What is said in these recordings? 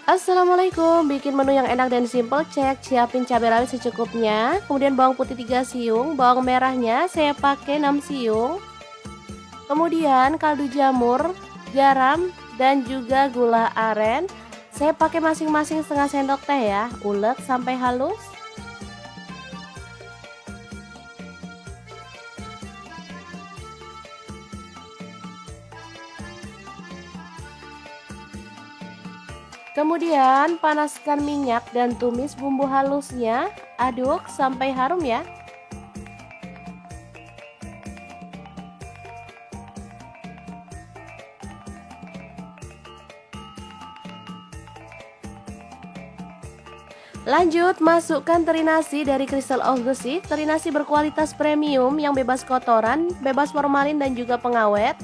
Assalamualaikum, bikin menu yang enak dan simple, siapin cabai rawit secukupnya, kemudian bawang putih 3 siung, bawang merahnya saya pakai 6 siung, kemudian kaldu jamur, garam, dan juga gula aren, saya pakai masing-masing setengah sendok teh ya, ulek sampai halus. Kemudian panaskan minyak dan tumis bumbu halusnya, aduk sampai harum ya. Lanjut, masukkan teri nasi dari Crystal of the Sea. Teri nasi berkualitas premium yang bebas kotoran, bebas formalin dan juga pengawet.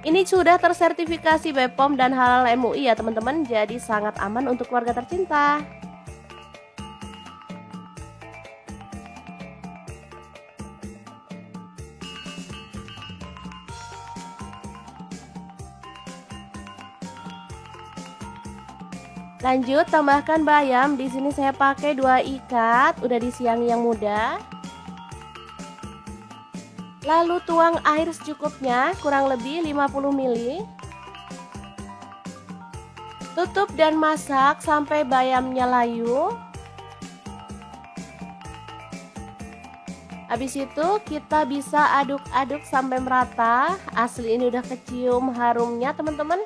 Ini sudah tersertifikasi BPOM dan halal MUI ya teman-teman, jadi sangat aman untuk keluarga tercinta. Lanjut, tambahkan bayam. Di sini saya pakai 2 ikat, udah disiangi yang muda. Lalu tuang air secukupnya, kurang lebih 50 ml. Tutup dan masak sampai bayamnya layu. Habis itu kita bisa aduk-aduk sampai merata. Asli ini udah kecium harumnya teman-teman.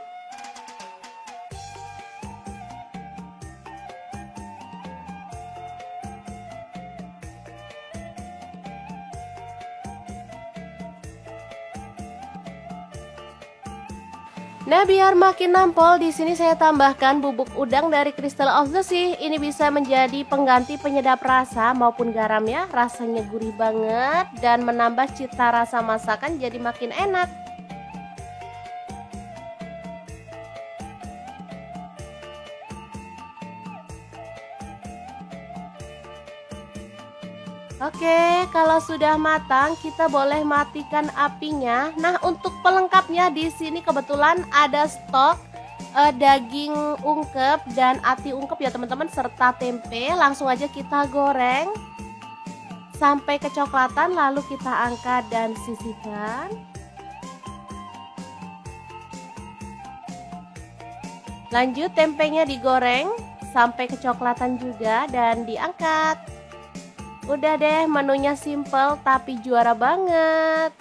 Nah, biar makin nampol, di sini saya tambahkan bubuk udang dari Crystal of the Sea. Ini bisa menjadi pengganti penyedap rasa maupun garam ya. Rasanya gurih banget dan menambah cita rasa masakan jadi makin enak. Oke, kalau sudah matang, kita boleh matikan apinya. Nah, untuk pelengkapnya di sini kebetulan ada stok daging ungkep dan ati ungkep ya teman-teman, serta tempe. Langsung aja kita goreng sampai kecoklatan, lalu kita angkat dan sisihkan. Lanjut, tempenya digoreng sampai kecoklatan juga dan diangkat. Udah deh, menunya simple tapi juara banget.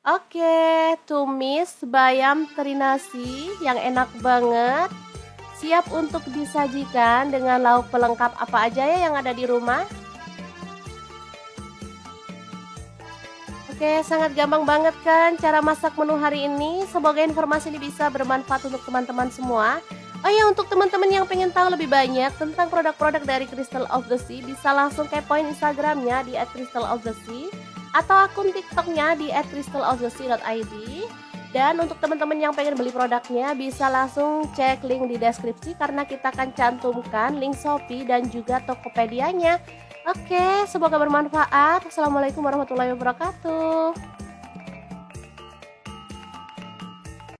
Oke, tumis bayam teri nasi yang enak banget. Siap untuk disajikan dengan lauk pelengkap apa aja ya yang ada di rumah. Oke, sangat gampang banget kan cara masak menu hari ini. Semoga informasi ini bisa bermanfaat untuk teman-teman semua. Oh ya, untuk teman-teman yang pengen tahu lebih banyak tentang produk-produk dari Crystal of the Sea, bisa langsung kepoin Instagramnya di @crystalofthesea atau akun TikToknya di @crystalofthesea.id. Dan untuk teman-teman yang pengen beli produknya, bisa langsung cek link di deskripsi karena kita akan cantumkan link Shopee dan juga Tokopedia-nya. Oke, semoga bermanfaat. Assalamualaikum warahmatullahi wabarakatuh.